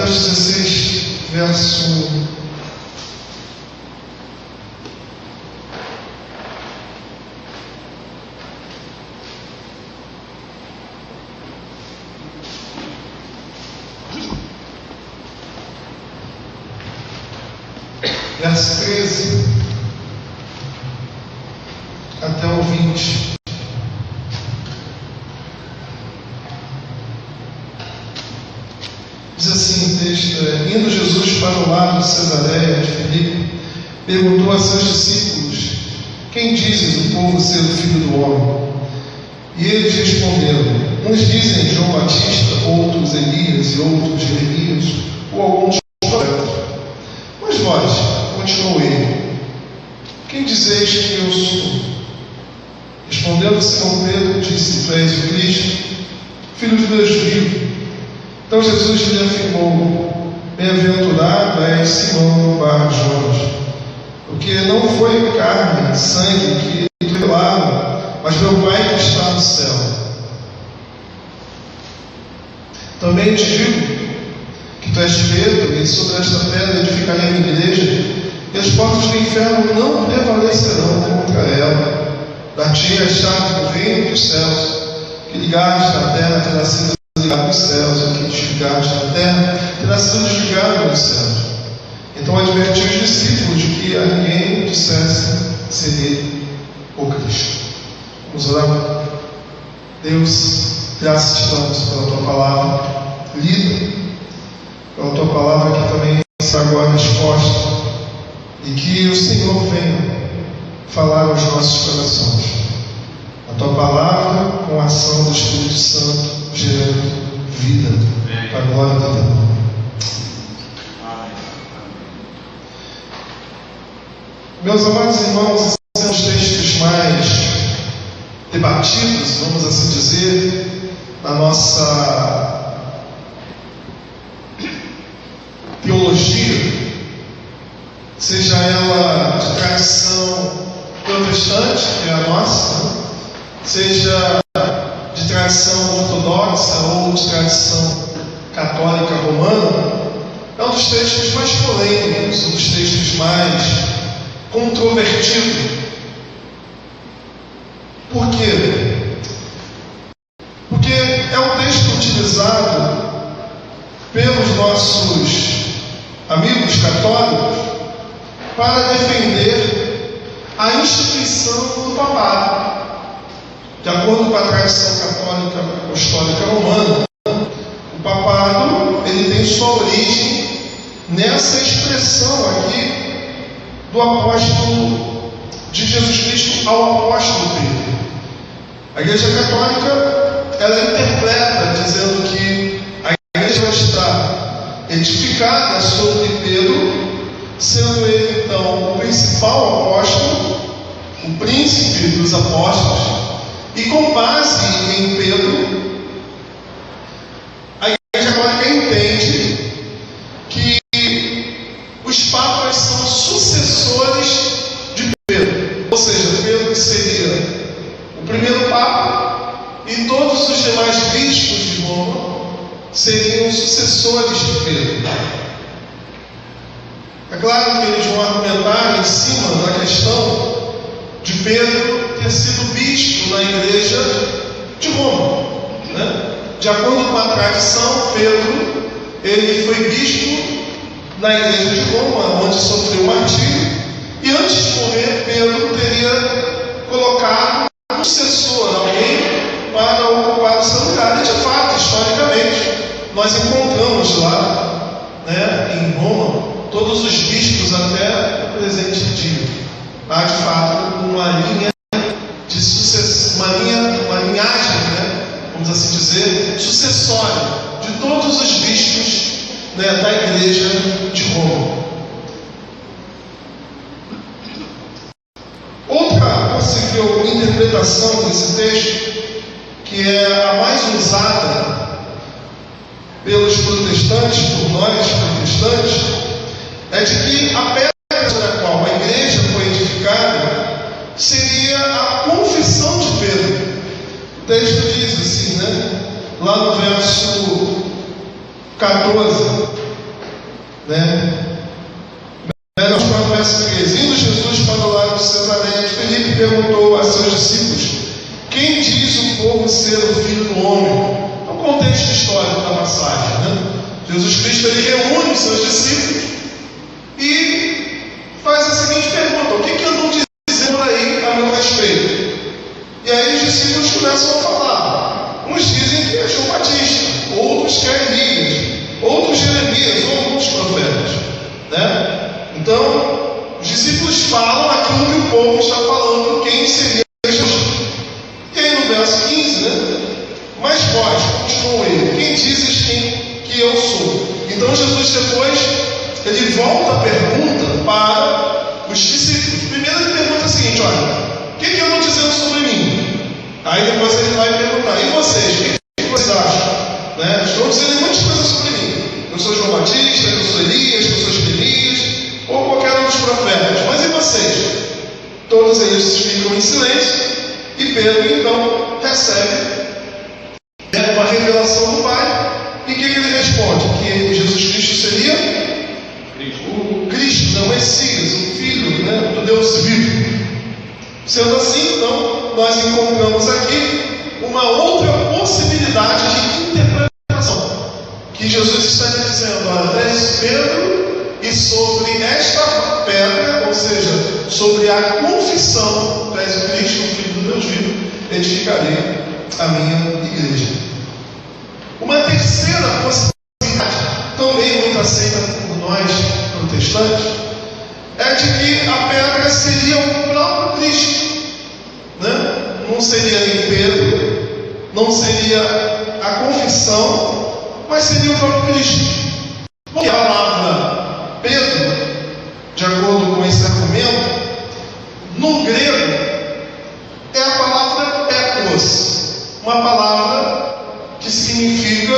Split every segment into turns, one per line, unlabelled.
Mateus 16, verso 13 até o 20. Diz assim o texto: indo Jesus para o lado de Cesareia de Filipe, perguntou a seus discípulos: quem dizes o povo ser o Filho do Homem? E eles responderam: uns dizem João Batista, outros Elias e outros Jeremias, ou alguns profetas. Mas vós, continuou ele, quem dizeis que eu sou? Respondendo Simão Pedro, disse: tu és o Cristo, Filho de Deus vivo. Então Jesus lhe afirmou: bem-aventurado és Simão Bar-Jonas, porque não foi carne e sangue que te revelaram, mas meu Pai que está no céu. Também te digo que tu és Pedro, e sobre esta pedra edificarei a minha igreja, e as portas do inferno não prevalecerão contra ela. Dar-te a chave do reino dos céus. Que ligares na terra terá sido ligado nos céus, e que desligares na terra terá sido desligado nos céus. Então advertiu os discípulos de que a ninguém dissesse ser ele o Cristo. Vamos orar. Deus, graças te damos pela tua palavra lida, pela tua palavra que também está agora exposta, e que o Senhor venha falar aos nossos corações. A tua palavra com a ação do Espírito Santo gerando vida para a glória de Deus. Meus amados irmãos, esses são os textos mais debatidos, vamos assim dizer, na nossa teologia, seja ela de tradição protestante, que é a nossa, seja de tradição ortodoxa ou de tradição católica romana, é um dos textos mais polêmicos, um dos textos mais controvertidos. Por quê? Porque é um texto utilizado pelos nossos amigos católicos para defender a instituição do papado. De acordo com a tradição católica apostólica romana, o papado ele tem sua origem nessa expressão aqui do apóstolo de Jesus Cristo ao apóstolo Pedro. A Igreja Católica ela interpreta dizendo que a Igreja está edificada sobre Pedro, sendo ele então o principal apóstolo, o príncipe dos apóstolos, e com base em Pedro, a Igreja Católica entende que os papas são sucessores de Pedro, ou seja, Pedro seria o primeiro papa e todos os demais bispos de Roma seriam sucessores de Pedro. É claro que eles vão argumentar em cima da questão de Pedro ter sido bispo na igreja de Roma, né? De acordo com a tradição, Pedro ele foi bispo na igreja de Roma, onde sofreu martírio, e antes de morrer, Pedro teria colocado um sucessor, alguém para ocupar o seu lugar. E de fato, historicamente, nós encontramos lá, né, em Roma, todos os bispos até o presente dia. Há de fato uma linha de sucessão, uma linhagem, né, vamos assim dizer, sucessória de todos os bispos, né, da igreja de Roma. Outra possível interpretação desse texto, que é a mais usada pelos protestantes, por nós protestantes, é de que a pedra sobre a qual a igreja foi edificada seria a confissão de Pedro. O texto diz assim, né? Lá no verso 14: Aos 4 versos 3. Indo Jesus para o lado de Cesareia de Filipe, perguntou a seus discípulos: quem diz o povo ser o Filho do Homem? É o contexto histórico da passagem. Jesus Cristo ele reúne os seus discípulos e faz a seguinte pergunta: o que andam dizendo por aí a meu respeito? E aí os discípulos começam a falar. Uns dizem que é João Batista, outros que é Elias, outros Jeremias, ou outros profetas. Então, os discípulos falam aquilo que o povo está falando, quem seria Jesus. E aí no verso 15, mas vós, continuou ele, quem dizes que eu sou? Então Jesus depois, ele volta a pergunta para os discípulos. Primeiro ele pergunta o seguinte: olha, o que andam dizendo sobre mim? Aí depois ele vai perguntar: e vocês? O que vocês acham? Estão dizendo muitas coisas sobre mim. Eu sou João Batista, eu sou Elias, eu sou Jeremias, ou qualquer um dos profetas. Mas e vocês? Todos eles ficam em silêncio. E Pedro então recebe uma revelação do Pai. E o que ele responde? Que Jesus Cristo seria o Cristo, o Messias, o Filho do Deus vivo. Sendo assim, então, nós encontramos aqui uma outra possibilidade de interpretação. Que Jesus está dizendo: olha, és Pedro, e sobre esta pedra, ou seja, sobre a confissão, tu és o Cristo, o Filho do Deus vivo, edificarei a minha igreja. Uma terceira possibilidade, também muito aceita por nós protestantes, é de que a pedra seria o próprio Cristo. Não seria nem Pedro, não seria a confissão, mas seria o próprio Cristo. Porque a palavra Pedro, de acordo com esse argumento, no grego é a palavra Petros, uma palavra que significa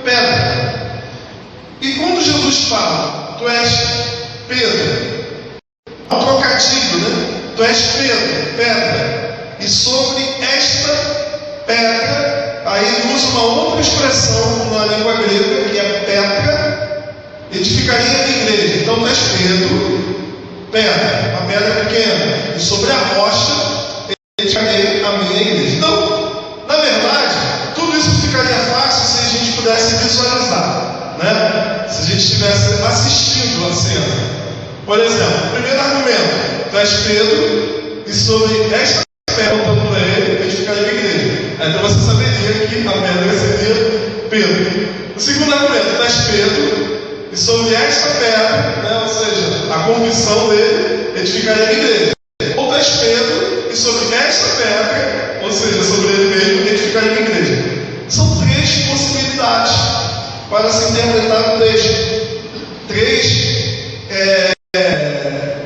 pedra. E quando Jesus fala: tu és Pedro, ao trocativo, tu és Pedro, pedra, e sobre esta pedra, aí ele usa uma outra expressão na língua grega, que é pedra, edificaria a minha igreja. Então tu és Pedro, pedra, uma pedra pequena, e sobre a rocha edificarei a minha igreja. Então, na verdade, tudo isso ficaria fácil se a gente pudesse visualizar, se a gente estivesse assistindo a cena. Por exemplo, primeiro argumento: tu és Pedro, e sobre esta pedra, apontando para ele, edificarei a minha igreja. Então você saberia que a pedra seria Pedro. O segundo argumento: tu és Pedro, e sobre esta pedra, ou seja, a confissão dele, edificarei a minha igreja. Ou tu és Pedro, e sobre esta pedra, ou seja, sobre ele mesmo, edificarei a minha igreja. São três possibilidades para se interpretar o texto. Três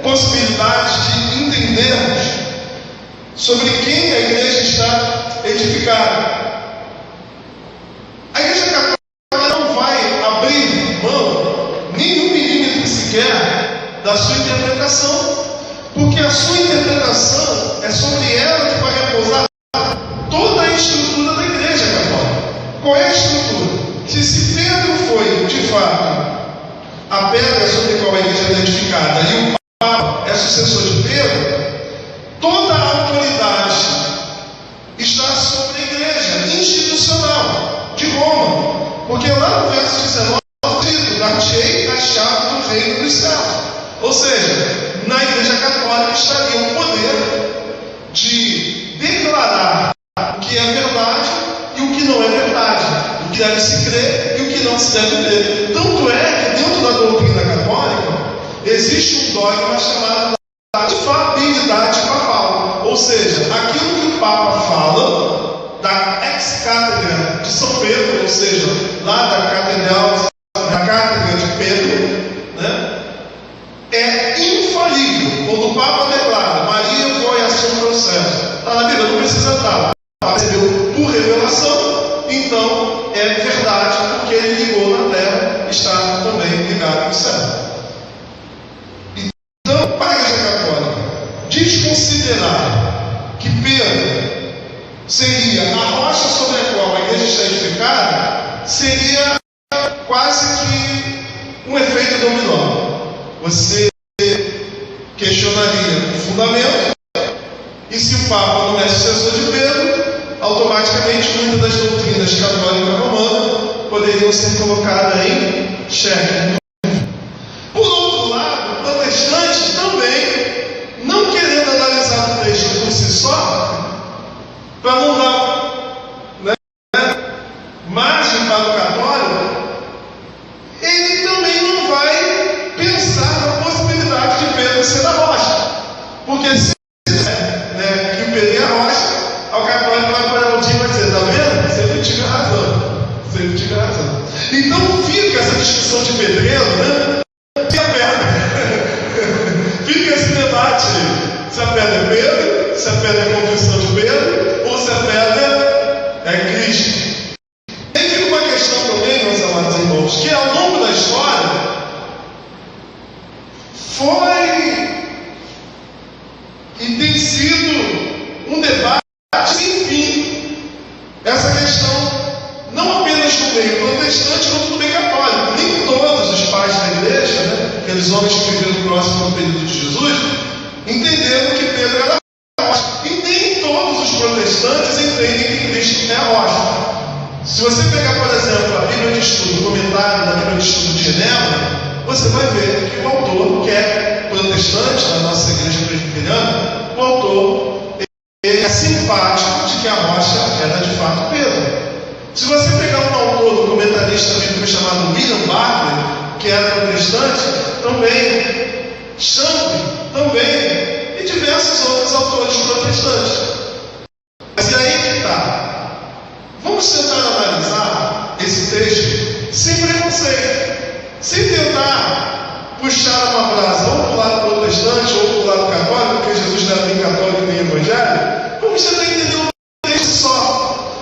possibilidades de entendermos sobre quem a igreja está edificada. A igreja católica não vai abrir mão nem 1 milímetro sequer da sua interpretação, porque a sua interpretação é sobre ela que vai repousar toda a estrutura da igreja católica. Qual é a estrutura? Se Pedro foi, de fato, a pedra sobre a qual a igreja é edificada, e o Papa é sucessor de Pedro, toda a autoridade está sobre a igreja institucional de Roma. Porque lá no verso 19, dito: dar-te-ei a chave do reino dos céus. Ou seja, na igreja católica estaria o poder de declarar o que é verdade e o que não é verdade, o que deve se crer e o que não se deve crer. Tanto é que dentro da doutrina católica existe um dogma chamado infalibilidade papal, ou seja, aquilo que o Papa fala da ex-cátedra de São Pedro, ou seja, lá da cátedra de Pedro, é infalível. Quando o Papa declara: Maria foi a seu processo, está na Bíblia, não precisa estar. O Papa recebeu por revelação, então é verdade, porque ele ligou na terra, está também ligado no céu. Então, para a igreja católica, desconsiderar que Pedro seria a rocha sobre a qual a igreja está edificada, seria quase que um efeito dominó. Você questionaria o fundamento, e se o Papa não é sucessor de Pedro, automaticamente muitas das doutrinas católicas romanas poderiam ser colocadas em xeque. Por outro lado, protestantes também, não querendo analisar o texto por si só, para não dar margem para o católico, ele também não vai pensar na possibilidade de Pedro ser da rocha. Porque se que o Pedro é a rocha, o católico vai para o dia e vai dizer, tá vendo? Sempre tive razão. Sempre tive razão. Então fica essa discussão de pedreiro, né? Se a pedra. Fica esse debate aí. Se a pedra é Pedro, se a pedra é a confissão de Pedro, ou se a pedra é Cristo. Aí fica uma questão também, meus amados irmãos, que ao longo da história foi e tem sido um debate sem fim. Essa questão, não apenas no meio protestante, como no meio católico. Nem todos os pais da igreja, aqueles homens que viveram próximo ao período de Jesus, entenderam que Pedro era a rocha. E nem todos os protestantes entendem que Cristo é a rocha. Se você pegar, por exemplo, a Bíblia de Estudo, o comentário da Bíblia de Estudo de Genebra, você vai ver que o autor, que é protestante da nossa igreja presbiteriana, o autor é simpático de que a rocha era de fato Pedro. Se você pegar um autor, um comentarista bíblico chamado William Barclay, que era protestante, também, Chambre, também, e diversos outros autores protestantes. Mas e aí que está? Vamos tentar analisar esse texto sem preconceito, sem tentar puxar uma brasa ou para o lado protestante ou para o lado católico, porque Jesus não era nem católico nem evangélico. Vamos tentar entender um texto só.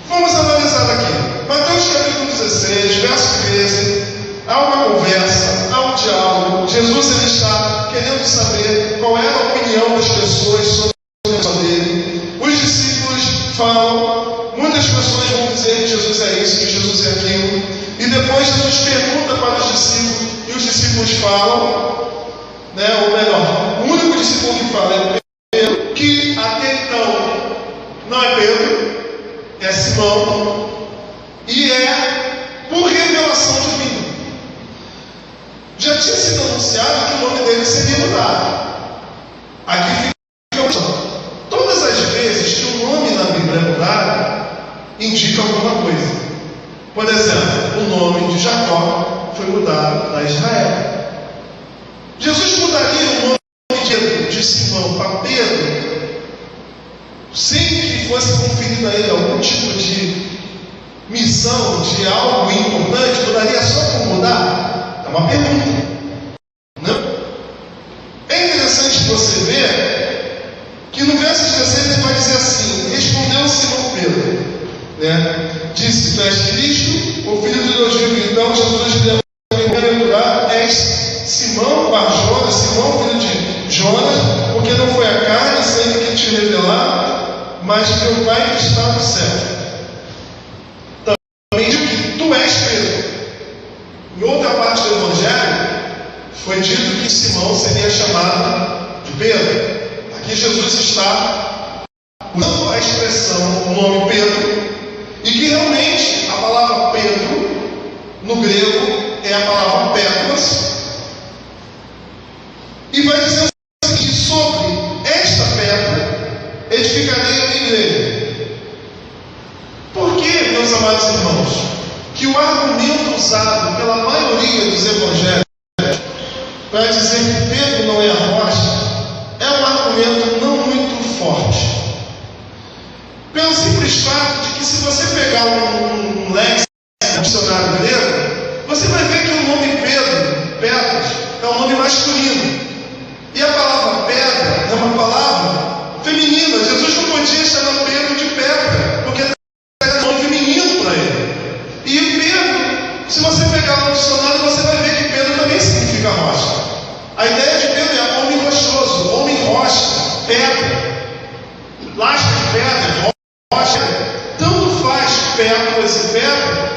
Vamos analisar aqui. Mateus capítulo 16, verso 13. Há uma conversa, há um diálogo. Jesus ele está querendo saber qual é a opinião das pessoas sobre a pessoa dele. Os discípulos falam, muitas pessoas vão dizer que Jesus é isso, que Jesus é aquilo. E depois Jesus pergunta para os discípulos, e os discípulos falam, ou melhor, o único discípulo que fala é Pedro, que até então não é Pedro, é Simão, e é por revelação divina. Já tinha sido anunciado que o nome dele seria mudado. Aqui fica uma questão. Todas as vezes que o nome na Bíblia é mudado, indica alguma coisa. Por exemplo, o nome de Jacó foi mudado para Israel. Jesus mudaria o nome de Simão para Pedro, sem que fosse conferido a ele algum tipo de missão, de algo importante, mudaria só por mudar? É uma pergunta. Não? É interessante você ver que no verso 16 ele vai dizer assim: respondeu Simão Pedro, disse, tu és Cristo, o filho de Deus vivo. Então Jesus lhe bem-aventurado és Simão Bar-Jonas, Simão filho de Jonas, porque não foi a carne e sangue que te revelaram, mas meu Pai que está no céu. Também digo que tu és Pedro. Em outra parte do Evangelho foi dito que Simão seria chamado de Pedro. Aqui Jesus está usando a expressão, o nome Pedro, e que realmente a palavra Pedro no grego é a palavra Petros, e vai dizer o seguinte: sobre esta pedra edificarei a minha igreja. Por que, meus amados irmãos, que o argumento usado pela maioria dos evangelhos para dizer que Pedro não é a rocha é um argumento não muito forte? Pelo simples fato de que, se você pegar um léxico, um dicionário grego, você vai ver que o nome Pedro, Petros, é um nome masculino. E a palavra pedra é uma palavra feminina. Jesus não podia chamar Pedro de pedra, porque era um nome feminino para ele. E Pedro, se você pegar no dicionário, você vai ver que Pedro também significa rocha. A ideia de Pedro é homem rochoso, homem rocha, pedra, lasca de pedra, rocha. Tanto faz Petros e pedra,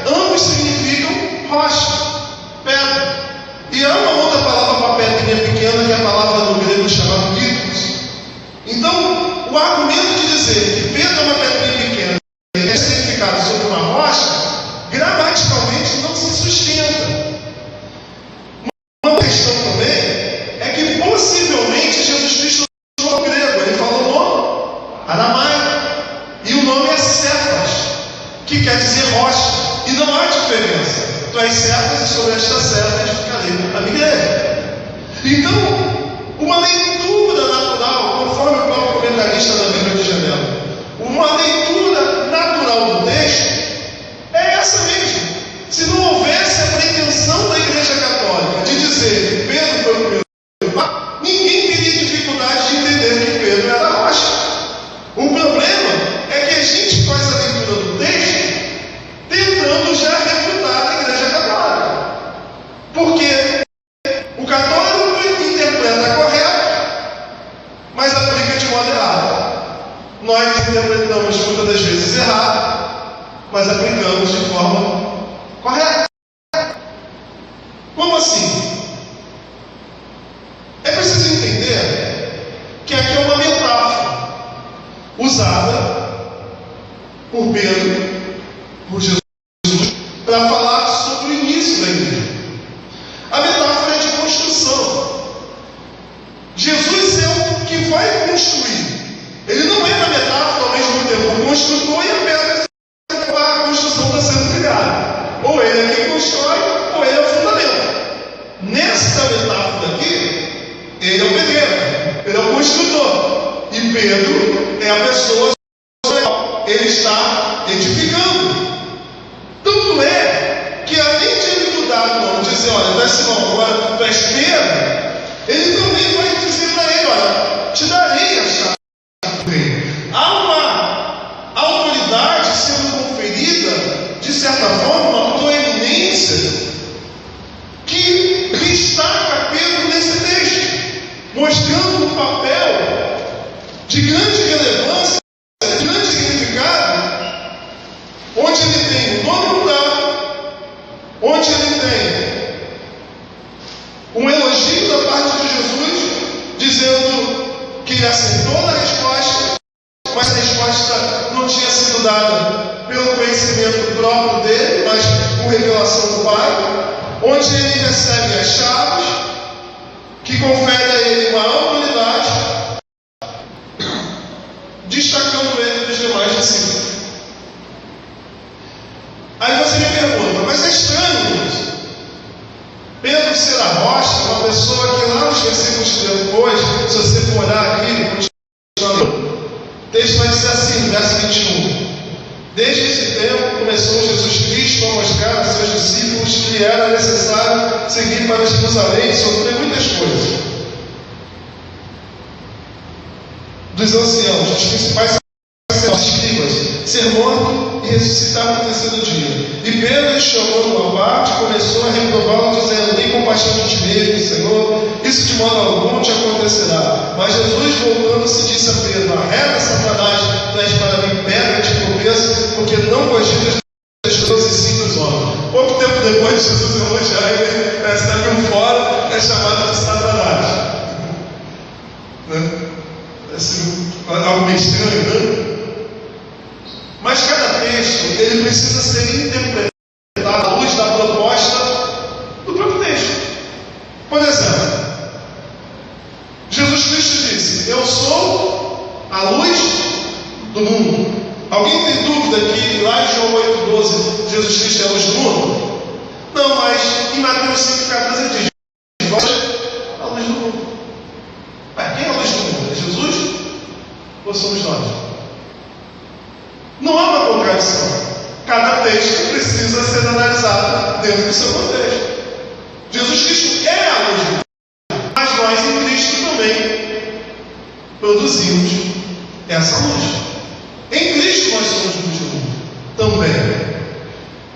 argumento de dizer que Pedro é uma pedrinha pequena e é edificado sobre uma rocha, gramaticalmente não se sustenta. Uma questão também é que possivelmente Jesus Cristo usou o grego, ele falou no aramaico, e o nome é Cefas, que quer dizer rocha, e não há diferença. Tu és Cefas e sobre esta Cefas edificarei a minha igreja. Então, uma leitura natural, conforme o próprio comentarista da Bíblia de Genebra, uma leitura natural do texto é essa mesmo. Se não houvesse a pretensão da Igreja Católica de dizer que Pedro foi o primeiro, ninguém teria dificuldade de entender que Pedro era rocha. O problema é que a gente faz a leitura do texto tentando já refutar a Igreja Católica. Porque o católico interpreta correto, mas aplica de modo errado. Nós interpretamos muitas das vezes errado, mas aplicamos de forma correta. Como assim? É preciso entender que aqui é uma metáfora usada por Pedro, por Jesus, para falar sobre o início da igreja. A metáfora é de construção. Jesus é o que vai construir. Ele não é, na metáfora, ao mesmo tempo o construtor e a pedra que a construção está sendo criada. Ou ele é quem constrói, ou ele é o fundamento. Nessa metáfora aqui, ele é o pedreiro, ele é o construtor. E Pedro é a pessoa sobre a qual ele está edificando. Tanto é que, além de ele mudar o nome, dizer, olha, tu és Simão, agora tu és Pedro, ele também vai dizer para ele, olha, te darei a chave do reino. Há uma autoridade sendo conferida, de certa forma, uma proeminência que destaca Pedro nesse texto, mostrando um papel de grande relevância, de grande significado, onde ele tem o nome mudado, onde ele tem um elogio da parte de Jesus, dizendo que ele acertou na resposta, mas a resposta não tinha sido dada pelo conhecimento próprio dele, mas por revelação do Pai, onde ele recebe as chaves, que confere a ele uma autoridade, destacando ele dos demais discípulos. Aí você me pergunta, mas é estranho isso. Pedro ser a rocha, uma pessoa que lá nos versículos que depois, se você for olhar aqui, o texto vai dizer assim, verso 21. Desde esse tempo começou Jesus Cristo a mostrar aos seus discípulos que era necessário seguir para Jerusalém e sofrer muitas coisas dos anciãos, dos principais escribas, ser morto e ressuscitar no terceiro dia. E Pedro, chamou-o à parte, começou a reprová-lo, dizendo: tem compaixão de ti mesmo, Senhor, isso de modo algum te acontecerá. Mas Jesus, voltando-se, disse a Pedro: arreda, Satanás, tu és para mim pedra de tropeço, porque não cogitas das coisas e sim dos homens. Pouco tempo depois de Jesus elogiar ele, parece que está aqui um fora, é chamado de Satanás. Né? Assim, algo meio estranho, né? Mas cada texto, ele precisa ser interpretado à luz da proposta do próprio texto. Por exemplo, Jesus Cristo disse: eu sou a luz do mundo. Alguém tem dúvida que lá em João 8,12 Jesus Cristo é a luz do mundo? Não, mas em Mateus 5,14 ele diz: vós a luz do mundo. Mas quem é a luz do mundo? É Jesus ou somos nós? Não há uma contradição. Cada texto precisa ser analisado dentro do seu contexto. Jesus Cristo é a luz do mundo, mas nós em Cristo também produzimos essa luz. Em Cristo nós somos luz do mundo também.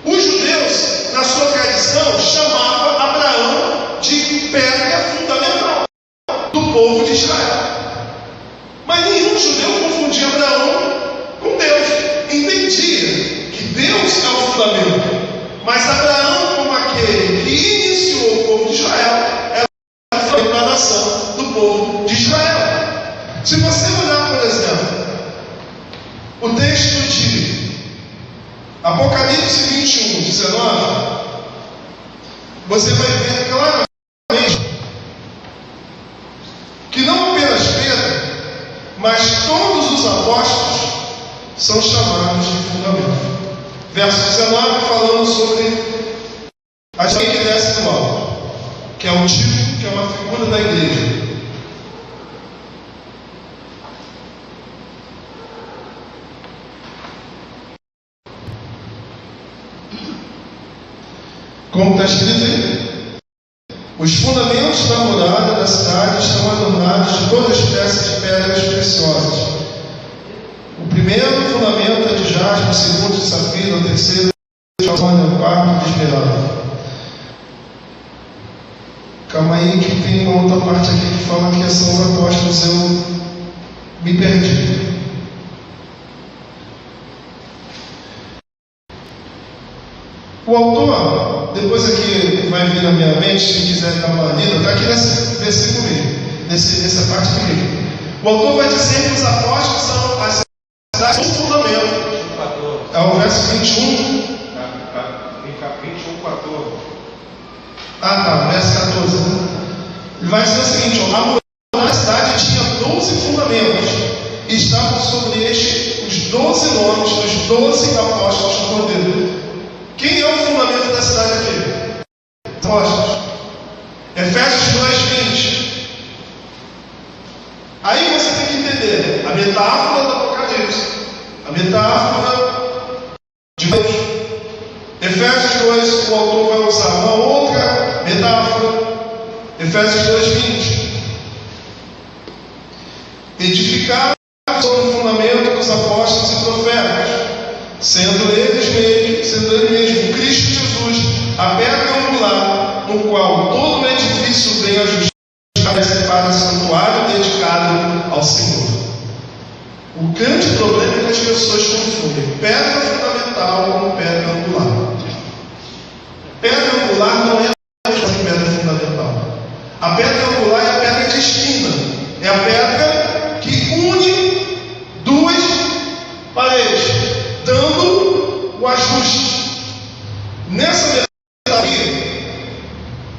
Os judeus, na sua tradição, chamavam Abraão de pedra fundamental do povo de Israel. Mas nenhum judeu confundia Abraão com Deus. Entendia que Deus é o fundamento, mas Abraão, como aquele que iniciou o povo de Israel, era a nação do povo de Israel. Se você olhar, por exemplo, você vai ver claramente que não apenas Pedro, mas todos os apóstolos são chamados de fundamento. Verso 19, falando sobre alguém que desce do alto, que é um tipo, que é uma figura da igreja. Como está escrito aí, os fundamentos da muralha da cidade estão adornados de toda espécie de pedras preciosas. O primeiro fundamento é de jaspe, o segundo de safira, o terceiro de alcônia, o quarto de esmeralda. Calma aí que tem uma outra parte aqui que fala que são os apóstolos, eu me perdi. O autor, depois aqui vai vir na minha mente, se quiser dar uma lida, está aqui nesse versículo mesmo, nessa parte aqui. O autor vai dizer que os apóstolos são as cidades do fundamento. É o verso 21.
21, 14.
Ah, tá, verso 14. Ele vai dizer o seguinte: a muralha da cidade tinha 12 fundamentos, e estavam sobre este os 12 nomes dos 12 apóstolos do Cordeiro. Quem é o fundamento da cidade aqui? Apóstolos. Efésios 2:20. Aí você tem que entender a metáfora do Apocalipse, a metáfora de Deus. Efésios 2, o autor vai usar uma outra metáfora. Efésios 2:20. Edificar sobre o fundamento dos apóstolos e profetas, sendo ele mesmo Cristo Jesus, a pedra angular, no qual todo o edifício bem ajustado para o santuário dedicado ao Senhor. O grande problema é que as pessoas confundem pedra fundamental com pedra angular. Pedra angular não é a pedra fundamental. A pedra angular é a pedra de esquina, é a pedra que une duas paredes, dando o ajuste. Nessa metáfora,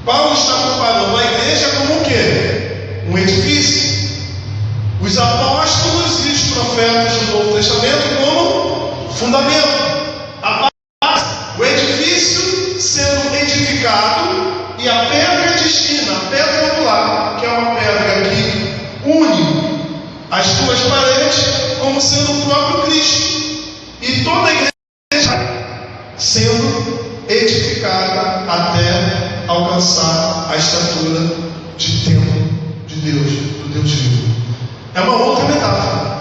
Paulo está comparando a igreja como o quê? Um edifício. Os apóstolos e os profetas do Novo Testamento como fundamento. A base, o edifício sendo edificado e a pedra de esquina, a pedra angular, que é uma pedra que une as duas paredes, como sendo o próprio Cristo. E toda a igreja sendo edificada até alcançar a estatura de templo de Deus, do Deus vivo. É uma outra metáfora.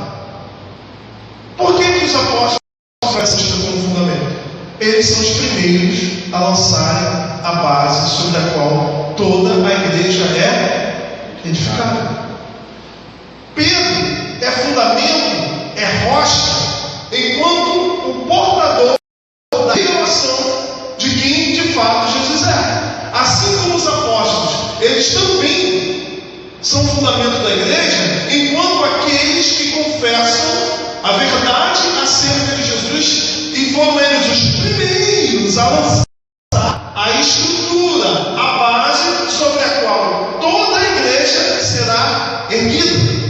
Por que os apóstolos oferecem isto como fundamento? Eles são os primeiros a lançarem a base sobre a qual toda a igreja é edificada. Pedro é fundamento, é rocha, enquanto o portador da revelação de quem de fato Jesus é. Assim como os apóstolos, eles também são fundamento da igreja, enquanto aqueles que confessam a verdade acerca de Jesus, e foram eles os primeiros a lançar a estrutura, a base sobre a qual toda a igreja será erguida.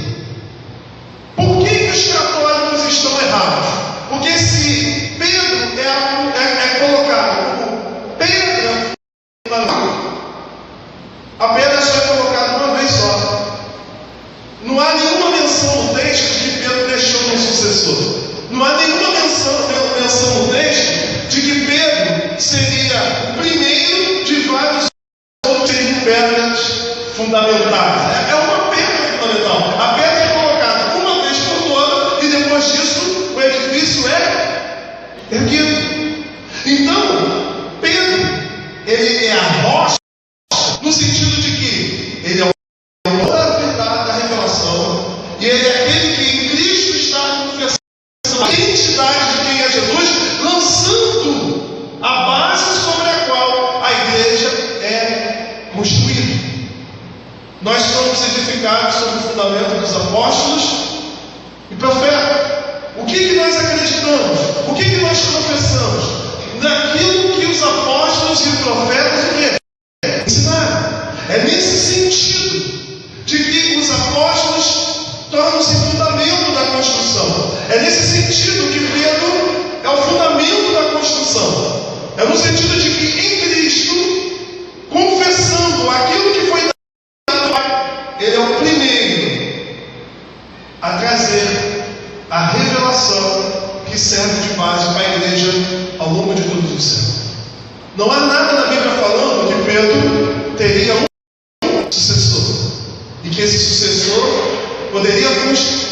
Por que os católicos estão errados? Porque se Pedro é colocado como pedra, a pedra só é colocada uma vez só. Não há nenhuma menção no texto de que Pedro deixou um sucessor. Não há nenhuma menção no texto de que Pedro seria o primeiro de vários outros pedras fundamentais. É uma pedra fundamental. A pedra é colocada uma vez por toda e depois disso o edifício é erguido. Então, Pedro, ele é a rocha no sentido de que ele é o da revelação, e ele é aquele que em Cristo está confessando a identidade de quem é Jesus, lançando a base sobre a qual a igreja é construída. Nós somos edificados sobre o fundamento dos apóstolos e profetas. O que nós acreditamos? O que nós confessamos? Naquilo que os apóstolos e profetas É nesse sentido de que os apóstolos tornam-se fundamento da construção. É nesse sentido que Pedro é o fundamento da construção. É no sentido de que em Cristo, confessando aquilo que foi dado, ele é o primeiro a trazer a revelação que serve de base para a igreja ao longo de todos os séculos. Não há nada na Bíblia falando que Pedro teria um sucessor e que esse sucessor poderia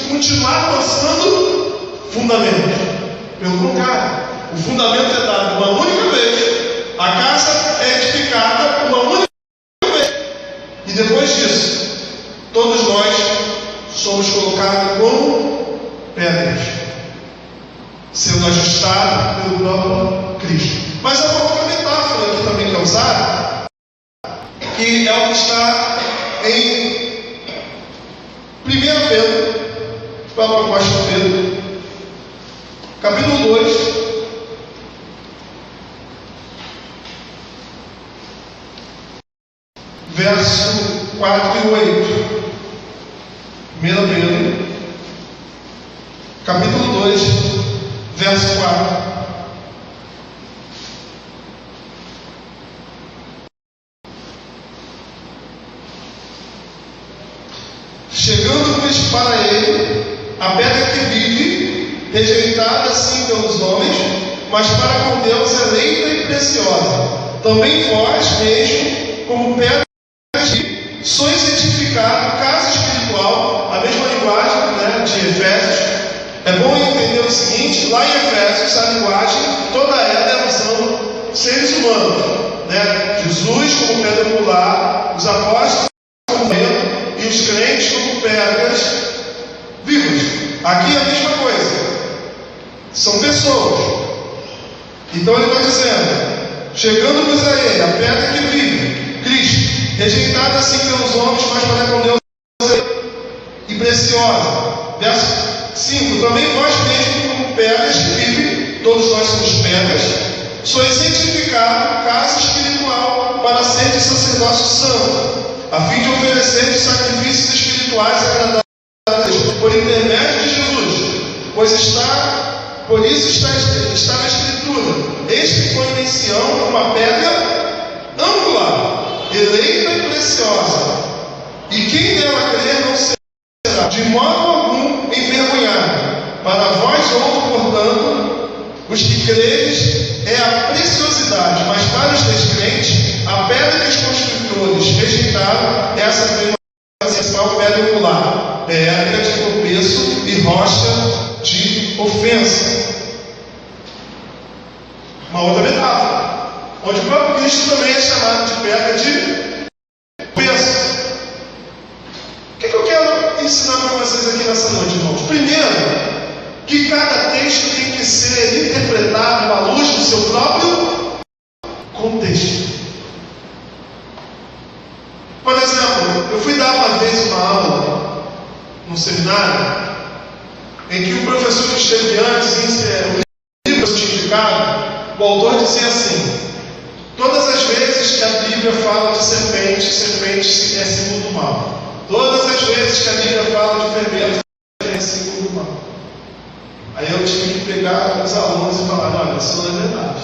continuar lançando fundamento. Pelo contrário, o fundamento é dado uma única vez, a casa é edificada uma única vez, e depois disso, todos nós somos colocados como pedras, sendo ajustados pelo próprio Cristo. Mas há uma outra metáfora aqui também que é usada, que é o que está em 1 Pedro, o próprio apóstolo Pedro, capítulo 2, verso 4 e 8. 1 Pedro, capítulo 2, verso 4. Chegando-vos para ele, a pedra que vive, rejeitada assim pelos homens, mas para com Deus eleita e preciosa. Também vós mesmo, como pedra que sois edificados, casa espiritual, a mesma linguagem, de Efésios. É bom entender o seguinte: lá em Efésios, a linguagem, toda ela é usando seres humanos, Jesus como pedra angular, os apóstolos como pedra, e os crentes como pedras vivas. Aqui é a mesma coisa, são pessoas. Então ele está dizendo: chegando-vos a ele, a pedra que vive, Cristo, rejeitada assim pelos homens, mas para com Deus e preciosa. Verso 5: também vós mesmos como pedras que vivem, todos nós somos pedras, sois edificados casa espiritual para seres sacerdócio santo, a fim de oferecer sacrifícios espirituais agradáveis a Deus, por intermédio de Jesus. Por isso está na Escritura: este foi em Sião uma pedra angular, eleita e preciosa, e quem nela crer não será de modo algum envergonhado. Para vós outro, portanto, os que credes, é a preciosidade, mas para os descrentes, a pedra que os construtores rejeitaram, essa foi a principal pedra angular, pedra de tropeço e rocha de ofensa. Uma outra metáfora, onde o próprio Cristo também é chamado de pedra de ofensa. O que eu quero ensinar para vocês aqui nessa noite, irmãos? Primeiro, que cada texto tem que ser interpretado à luz do seu próprio contexto. Por exemplo, eu fui dar uma vez uma aula no seminário em que o professor que esteve antes, o livro tinha indicado, o autor dizia assim: todas as vezes que a Bíblia fala de serpente, serpente é símbolo do mal. Todas as vezes que a Bíblia fala de fermento, é símbolo do mal. Aí eu tive que pegar os alunos e falar: olha, isso não é verdade.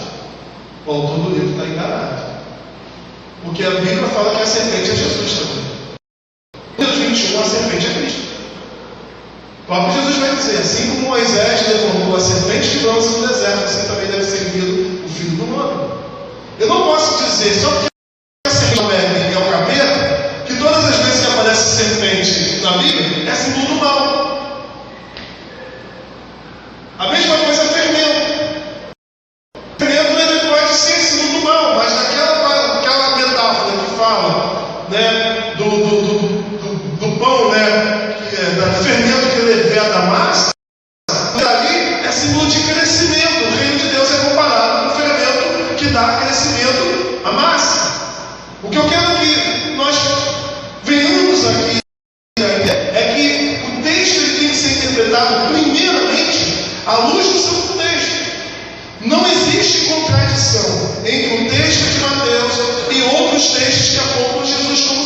O autor do livro está enganado. Porque a Bíblia fala que a serpente é Jesus também. Em 21, a serpente é Cristo. O próprio Jesus vai dizer: assim como Moisés levantou a serpente de bronze no deserto, assim também deve ser servido o Filho do Homem. Eu não posso dizer, só porque a serpente é o capeta, que todas as vezes que aparece serpente na Bíblia é símbolo do mal. A mesma coisa é fermento. Fermento pode ser símbolo do mal, mas aquela metáfora que fala do pão, do fermento que leveda a massa, ali é símbolo de crescimento. O reino de Deus é comparado com o fermento que dá crescimento à massa. O que eu quero que nós venhamos aqui é que o texto tem que ser interpretado primeiramente à luz do seu contexto. Não existe contradição entre o texto de Mateus e outros textos que apontam Jesus como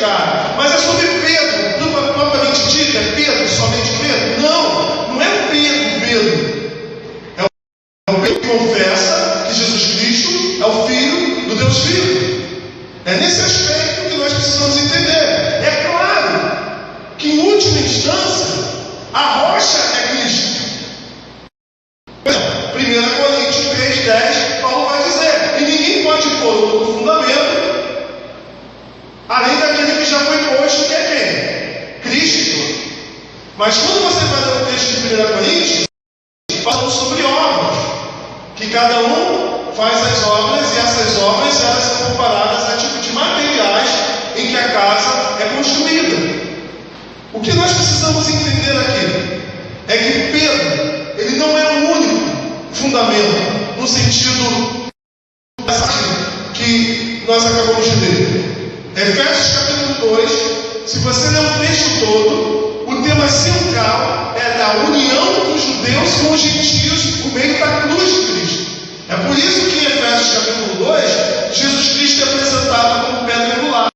cara. Mas é sobre Pedro, propriamente dito, é Pedro, somente Pedro? Não, não é Pedro. É o Pedro que confessa que Jesus Cristo é o Filho do Deus vivo. É nesse aspecto que nós precisamos entender. É claro que, em última instância, a rocha é Cristo. 1 Coríntios 3:10, Paulo vai dizer: e ninguém pode pôr outro fundamento além daquele que já foi posto, que é quem? Cristo. Mas quando você vai ler o texto de 1 Coríntios, falando sobre obras, que cada um faz as obras, e essas obras elas são comparadas a tipo de materiais em que a casa é construída. O que nós precisamos entender aqui é que Pedro, ele não é o único fundamento, no sentido que nós acabamos de ler. Efésios capítulo 2, se você ler o texto todo, o tema central é da união dos judeus com os gentios por meio da cruz de Cristo. É por isso que em Efésios capítulo 2, Jesus Cristo é apresentado como pedra angular.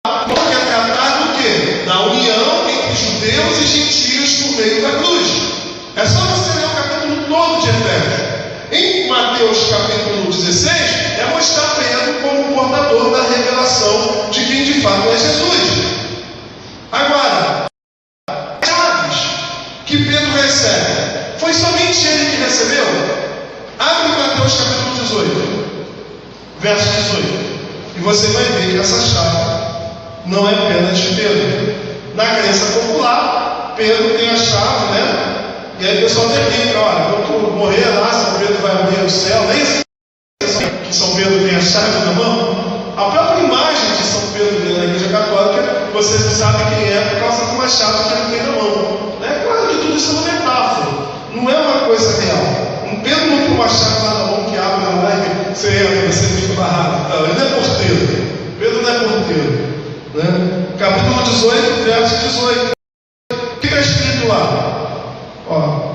Porque é tratado do quê? Da união entre judeus e gentios por meio da cruz. É só você ler o capítulo todo de Efésios. Em Mateus capítulo 16, é mostrar Pedro como portador da revelação de quem de fato é Jesus. Agora, as chaves que Pedro recebe, foi somente ele que recebeu? Abre Mateus capítulo 18, verso 18, e você vai ver que essa chave não é apenas de Pedro. Na crença popular, Pedro tem a chave, né? E aí o pessoal termina: olha, quando tu morrer lá, São Pedro vai abrir o céu. Nem isso que São Pedro tem a chave na mão. A própria imagem de São Pedro dentro da Igreja Católica, vocês sabem quem é por causa de uma chave que ele tem na mão. É claro que tudo isso é uma metáfora, não é uma coisa real. Um Pedro não tem uma chave lá na mão que abre na live, você entra, você fica barrado. Não, ele não é porteiro. Pedro não é porteiro. Né? Capítulo 18, verso 18. O que está escrito lá? Ó.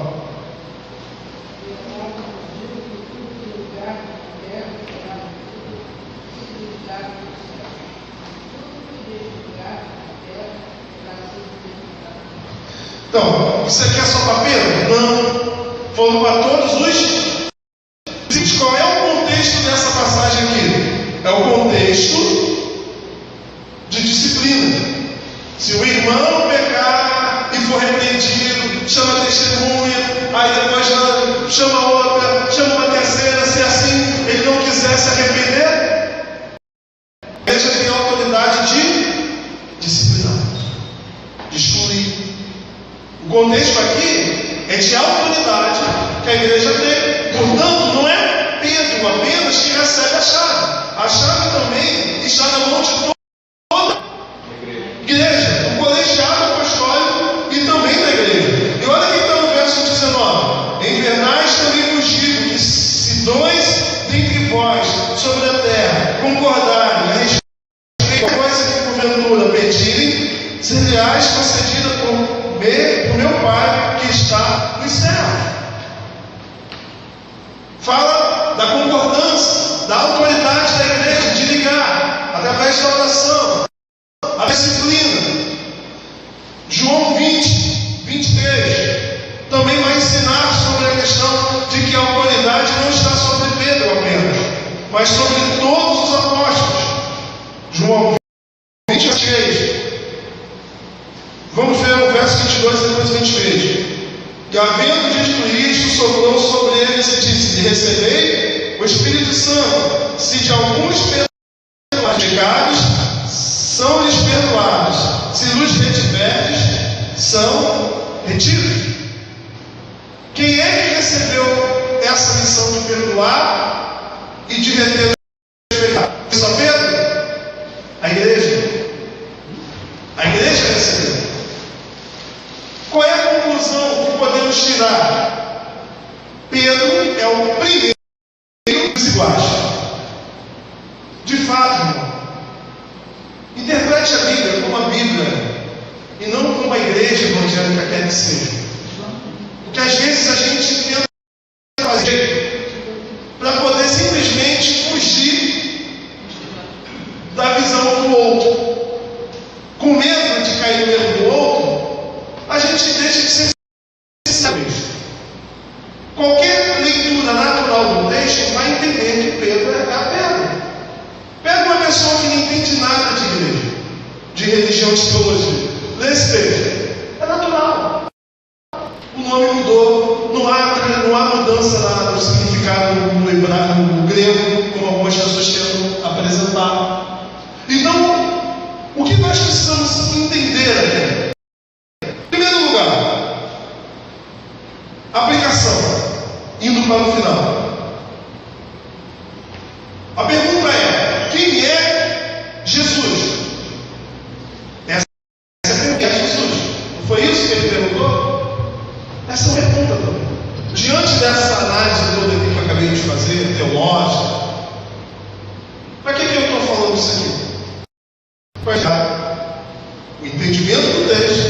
Então, isso aqui é só para Pedro? Não. Foram para todos os. Qual é o contexto dessa passagem aqui? É o contexto de disciplina. Se o irmão pecar e for repreendido, chama testemunha, aí depois chama outra, chama uma terceira. Se assim ele não quiser se arrepender, a igreja tem a autoridade de disciplinar, de excluir. O contexto aqui é de autoridade que a igreja tem. Portanto, não é Pedro apenas que recebe a chave. A chave também está na mão de toda a igreja, o colegiado apostólico e também da igreja. E olha o que está no verso 19: em verdade também vos digo que se dois dentre vós sobre a terra concordarem a respeito da coisa que porventura pedirem, ser-lhes concedida por meu Pai que está nos céus. Fala da concordância, da autoridade da igreja de ligar através da oração, a disciplina. João 20, 23 também vai ensinar sobre a questão de que a autoridade não está sobre Pedro apenas, mas sobre todos os apóstolos. João 20, 23. Vamos ver o verso 22 e depois 23. E havendo dito isto, soprou sobre eles e disse: recebei o Espírito Santo. Se de alguns pecados são-lhes perdoados, se lhes retiverdes, são retidos. Quem é que recebeu essa missão de perdoar e de reter os pecados? Só Pedro? A igreja? A igreja recebeu. Qual é a conclusão que podemos tirar? Pedro é o primeiro dos iguais. De fato, irmão, interprete a Bíblia como a Bíblia e não como a igreja evangélica quer que seja. Porque às vezes a gente tenta fazer para poder simplesmente fugir da visão do outro. gente deixa de ser sincero. Qualquer leitura natural do texto vai entender que Pedro é a pedra. Pega uma pessoa que não entende nada de igreja, de religião, de teologia. Lê esse texto. É natural. O nome mudou. Não há mudança no significado no hebraico, no grego, como algumas pessoas tentam apresentar. Então, o que nós precisamos entender aqui? Em primeiro lugar, aplicação. Indo para o final. A pergunta é: quem é Jesus? Essa é a pergunta. Quem é Jesus? Não foi isso que ele perguntou? Essa é a pergunta também. Diante dessa análise toda aqui que eu acabei de fazer, teológica, para que eu estou falando isso aqui? Para dar o entendimento do texto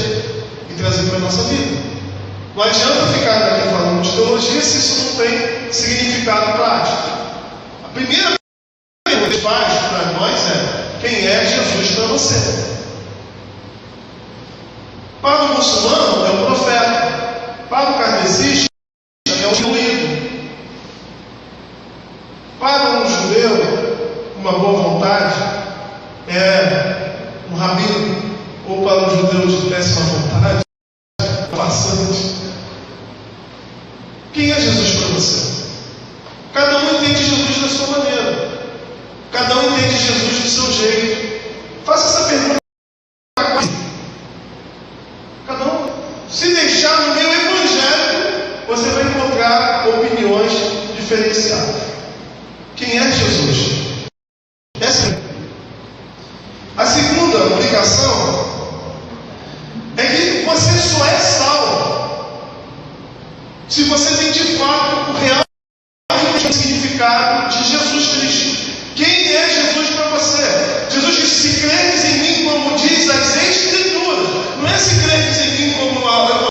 e trazer para a nossa vida. Não adianta ficar aqui falando de teologia se isso não tem significado prático. A primeira pergunta que faz para nós é: quem é Jesus para você? Para o muçulmano é um profeta. Para o kardecista é um instruído. Para um judeu, uma boa vontade, é um rabino. Ou para um judeu de péssima vontade, passante. Quem é Jesus para você? Cada um entende Jesus da sua maneira. Cada um entende Jesus do seu jeito. Faça essa pergunta. Cada um. Se deixar no meio evangélico, você vai encontrar opiniões diferenciadas. Quem é Jesus? Essa é a segunda aplicação. É que você só é salvo se você tem de fato o real significado de Jesus Cristo. Quem é Jesus para você? Jesus disse: se credes em mim, como diz as Escrituras. Não é se credes em mim como o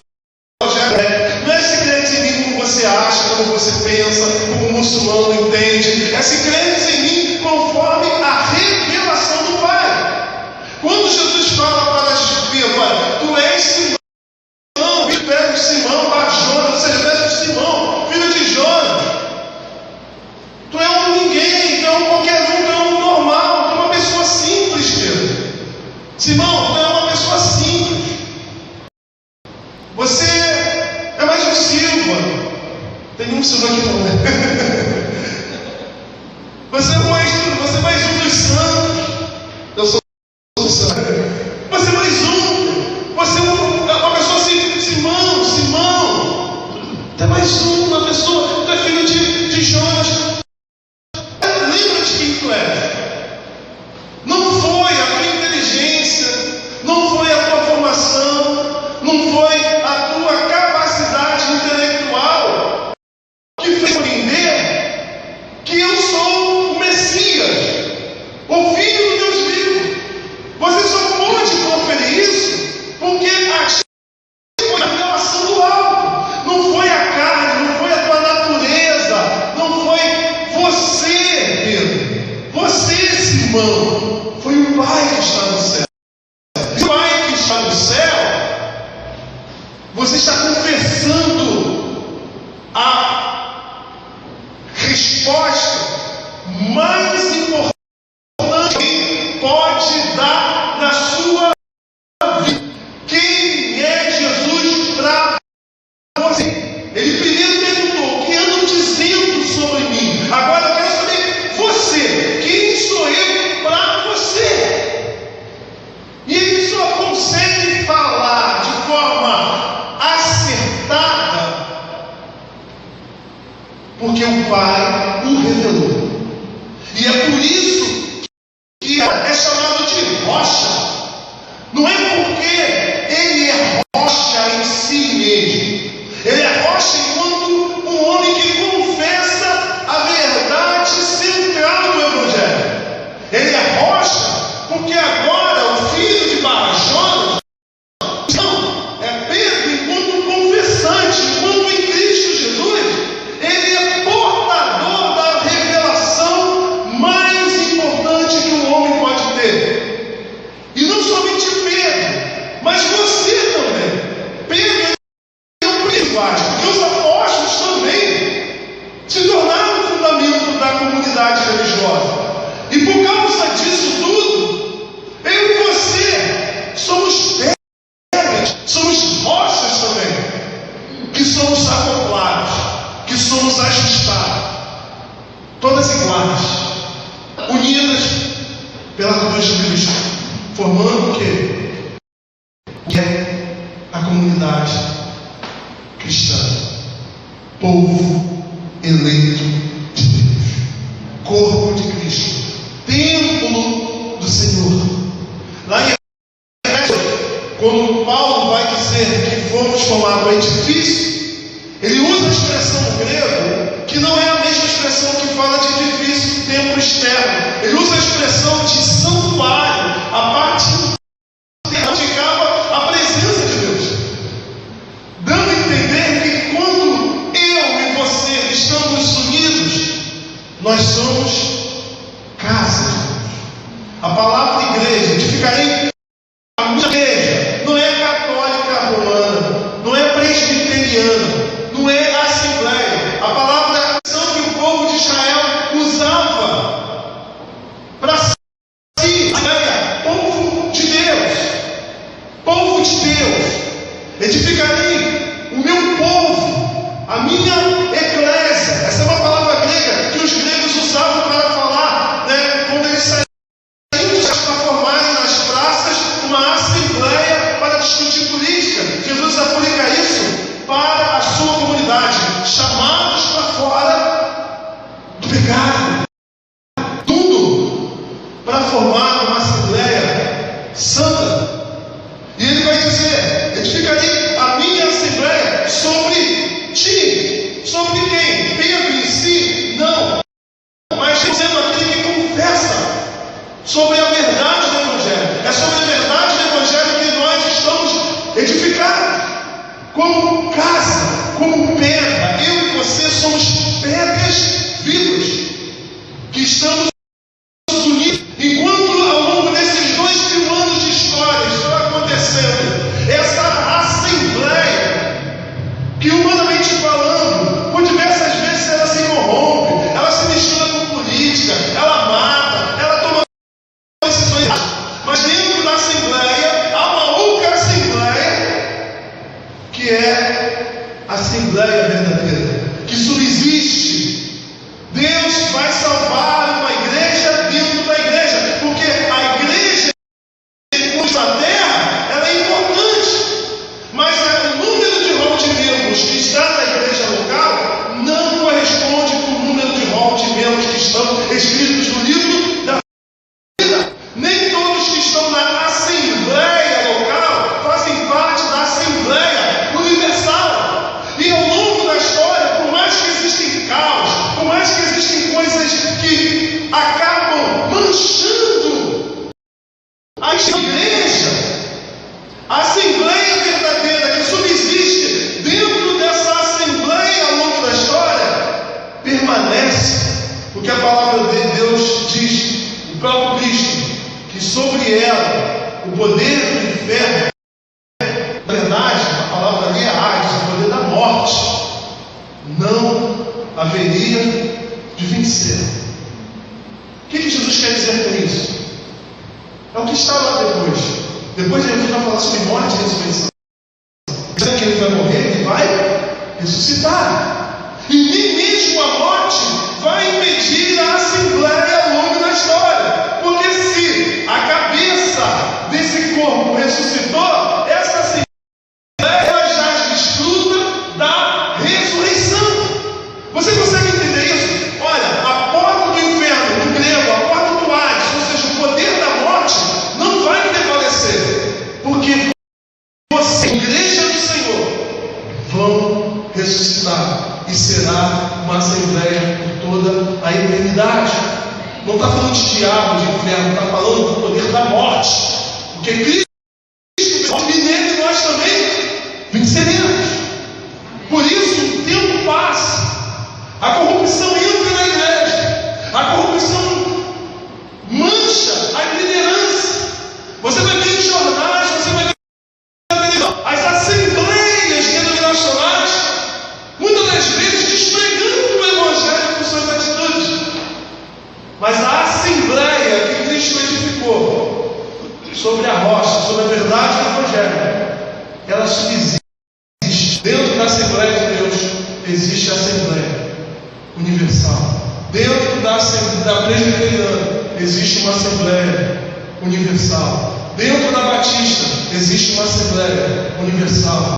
Evangelho é. Não é se credes em mim como você acha, como você pensa, como o muçulmano entende. É se credes em mim conforme a revelação do Pai. Quando Jesus fala para Pedro: olha, tu és Simão, filho de Simão, Barjona, ou seja, filho de Simão, filho de Jonas. Tu é um ninguém, tu é um qualquer um, tu é um normal, tu é uma pessoa simples, Pedro. Simão, tu é uma pessoa simples. Você é mais um Silva. Tem um Silva aqui também. Você é mais um dos santos. Eu sou do santo. Você é mais um. Você é uma pessoa assim, Simão. Tu é mais uma pessoa. Tu é filho de Jonas. Lembra de quem tu és. Não foi a tua inteligência, não foi a tua formação, não foi a tua capacidade intelectual que fez entender que eu sou o Messias, o Filho do Deus vivo. Você só pode conferir isso porque a revelação do alto. Não foi a carne, não foi a tua natureza, não foi você, Pedro. Você, Simão, foi o Pai que está no céu. O Pai que está no céu, você está confessando a resposta mais importante que pode dar na sua vida. Quem é Jesus para você? Ele primeiro perguntou: o que andam dizendo sobre mim? Agora eu quero saber, você, quem sou eu para pela cruz de Cristo, formando o quê? Que é a comunidade cristã, povo eleito de Deus, corpo de Cristo, templo do Senhor. Lá em Efésios, quando Paulo vai dizer que fomos formados um edifício, ele usa a expressão grego que não é a mesma expressão que fala de edifício, templo externo. Ele usa a expressão de santuário, a parte onde ficava a presença de Deus, dando a entender que quando eu e você estamos unidos, nós somos casa de Deus. A palavra igreja, edificarei a minha igreja, não é católica romana, não é presbiteriana, não é assembleia. A palavra é a expressão que o povo de Israel usava para si, povo de Deus, povo de Deus. Edificarei o meu povo, a minha eclésia. Essa é uma palavra grega que os gregos usavam para falar, quando eles saíam para formarem nas praças uma assembleia para discutir política. Jesus aplica isso para a sua comunidade, chamados para fora do pecado, tudo para formar uma assembleia santa. E ele vai dizer: edificarei a minha assembleia sobre ti. Sobre quem? Pedro em si? Não. Mas dizendo aquele que confessa sobre a verdade do Evangelho. É sobre a verdade do Evangelho que nós estamos edificados, como casa, como pedra. Eu e você somos pedras vivas, que estamos unidos. Enquanto ao longo desses 2000 anos de história está acontecendo essa assembleia, que humanamente falando, por diversas vezes ela se corrompe, ela se mistura com política, ela mata, ela toma decisões. Mas dentro da assembleia há uma outra assembleia, que é a assembleia verdadeira, que subsiste. Deus vai salvar uma igreja dentro da igreja, porque a igreja na terra, ela é importante, mas o número de hall de membros que está na igreja local não corresponde com o número de hall de membros que estão escritos no livro da vida. Nem todos que estão na assembleia local fazem parte da assembleia universal. E ao longo da história, por mais que existem caos, por mais que existem coisas que acabam manchando a igreja, a assembleia verdadeira que subsiste dentro dessa assembleia ao longo da história permanece, porque a palavra de Deus diz, o próprio Cristo, que sobre ela o poder do inferno, na verdade, a palavra ali é Hades, o poder da morte, não haveria de vencer. O que Jesus quer dizer com isso? É o que está lá depois. Depois Jesus vai falar sobre morte e ressurreição. Dizendo que ele vai morrer, ele vai ressuscitar. E nem mesmo a morte vai impedir a assembleia ao longo da história. Porque se a cabeça desse corpo ressuscitou, essa assembleia já desfruta da ressurreição. Você consegue entender isso? Olha, a porta do inferno, do grego, a porta do Hades, ou seja, o poder da morte, não vai prevalecer, porque você, igreja do Senhor, vão ressuscitar e será uma assembleia por toda a eternidade. Não está falando de diabo, de inferno, está falando do poder da morte, porque Cristo e nele nós também venceremos. Por isso o tempo passa, a corrupção entra na igreja, a corrupção mancha a liderança. Você vai ver em jornais, você vai ver na televisão, as assembleias denominacionais, muitas das vezes despregando o evangelho com suas atitudes. Mas a assembleia que Cristo edificou sobre a rocha, sobre a verdade do evangelho, ela subsiste. Dentro da Assembleia de Deus existe a Assembleia Universal. Dentro da presbiteriana existe uma Assembleia Universal. Dentro da Batista existe uma Assembleia Universal.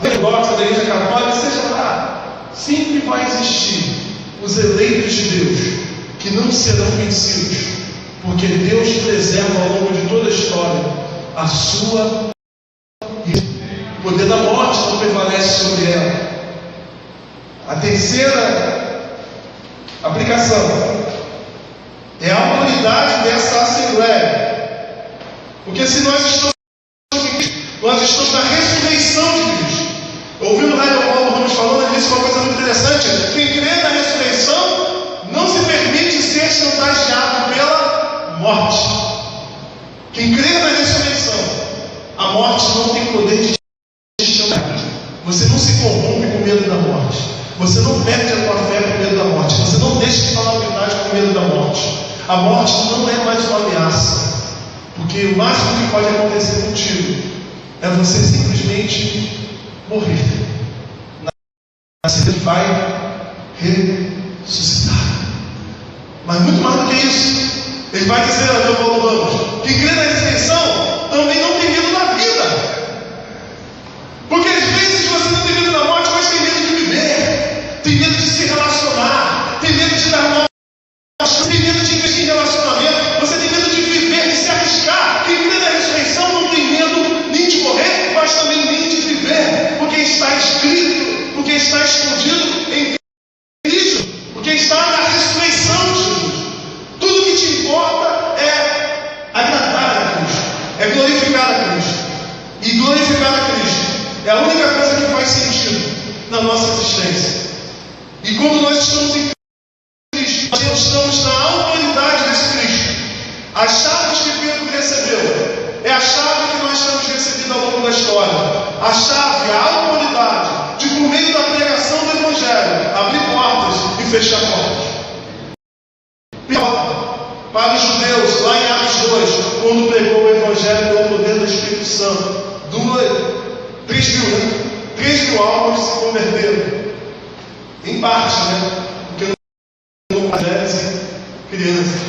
Dentro da Igreja Católica, seja lá, sempre vai existir os eleitos de Deus, que não serão vencidos, porque Deus preserva ao longo de toda a história a sua igreja. O poder da morte não prevalece sobre ela. A terceira aplicação é a autoridade dessa Assembleia. Porque se nós estamos na ressurreição de Cristo. Ouvindo o Raio Paulo Ramos falando, ele disse uma coisa muito interessante: quem crê na ressurreição não se permite ser chantageado pela morte. Quem crê na ressurreição, a morte não tem poder de te chantagear. Você não se corrompe com medo da morte. Você não perde a tua fé com medo da morte. Você não deixa de falar a verdade com medo da morte. A morte não é mais uma ameaça. Porque o máximo que pode acontecer contigo é você simplesmente morrer. Você vai ressuscitar. Mas muito mais do que isso, ele vai dizer a Paulo Ramos: quem crê na ressurreição também não tem medo da vida. Porque às vezes você não tem medo da morte, mas tem medo de viver, tem medo de se relacionar, tem medo de dar nome, tem medo de investir em relacionamento, você tem medo de viver, de se arriscar. Quem crê na ressurreição não tem medo nem de morrer, mas também nem de viver, porque está escrito, porque está escondido em Cristo, porque está na ressurreição de Jesus. Tudo que te importa é agradar a Cristo, é glorificar a Cristo. E glorificar a Cristo é a única coisa que faz sentido na nossa existência. E quando nós estamos em Cristo, nós estamos na autoridade desse Cristo. As chaves que Pedro recebeu é a chave que nós temos recebido ao longo da história. A chave, a autoridade de, por meio da pregação do Evangelho, abrir portas e fechar portas. Para os judeus, lá em Atos 2, quando pregou o Evangelho pelo poder do Espírito Santo, 3 mil almas se converteram. Em parte, porque não mulheres e crianças.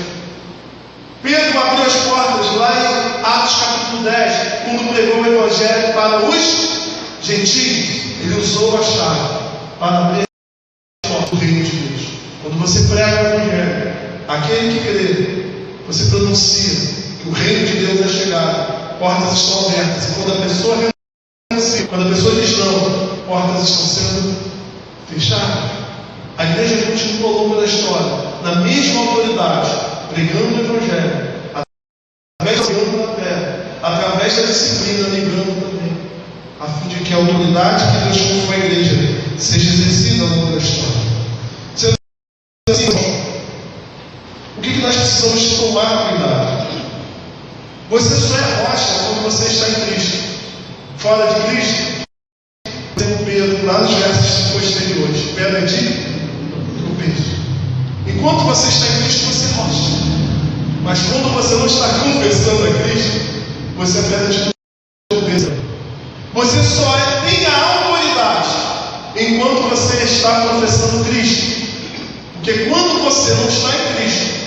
Pedro abriu as portas lá em Atos capítulo 10, quando pregou o Evangelho para os gentios. Ele usou a chave para abrir as portas do reino de Deus. Quando você prega o Evangelho, aquele que crê, você pronuncia que o reino de Deus é chegado, portas estão abertas. E quando a pessoa renuncia, quando a pessoa diz não, portas estão sendo fechadas. A igreja continua ao longo da história, na mesma autoridade, pregando o Evangelho, através da pregando na terra, através da disciplina, lembrando também, a fim de que a autoridade que Deus confiou à igreja seja exercida ao longo da história. Sendo assim, o que nós precisamos tomar cuidado? Você só é rocha quando você está em Cristo. Fora de Cristo, tem Pedro lá nos versos posteriores: pedra de tropeço. Enquanto você está em Cristo, você é rocha. Mas quando você não está confessando a Cristo, você é pedra de tropeço. Você só tem a autoridade enquanto você está confessando Cristo. Porque quando você não está em Cristo,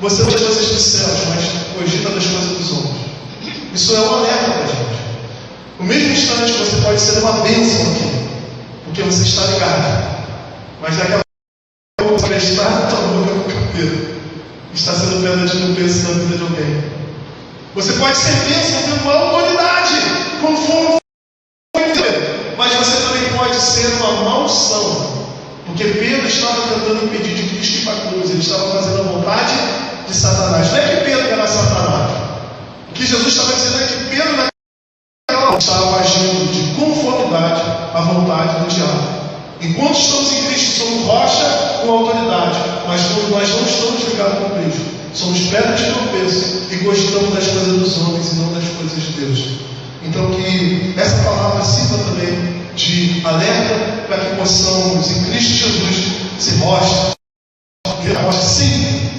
você não das coisas dos céus, mas cogita das coisas dos homens. Isso é um alerta para a gente. No mesmo instante, você pode ser uma bênção aqui, porque você está ligado. Mas daqui a pouco você está na tua boca com o capeta. Está sendo pedra de tropeço na vida de alguém. Você pode ser bênção tendo autoridade, conforme Pedro. Mas você também pode ser uma maldição. Porque Pedro estava tentando impedir de Cristo ir para a cruz. Ele estava fazendo a vontade de Satanás. Não é que Pedro era Satanás. O que Jesus estava dizendo é que Pedro naquela hora estava agindo de conformidade à vontade do diabo. Enquanto estamos em Cristo, somos rocha com autoridade. Mas quando nós não estamos ligados com Cristo, somos pedra de tropeço e gostamos das coisas dos homens e não das coisas de Deus. Então que essa palavra sirva também de alerta para que possamos em Cristo Jesus ser rocha. Porque a rocha sim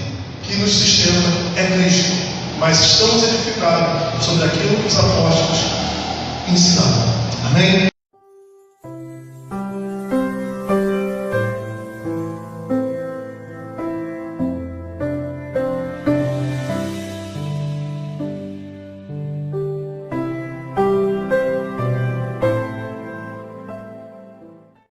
que nos sustenta é Cristo, mas estamos edificados sobre aquilo que os apóstolos ensinaram. Amém?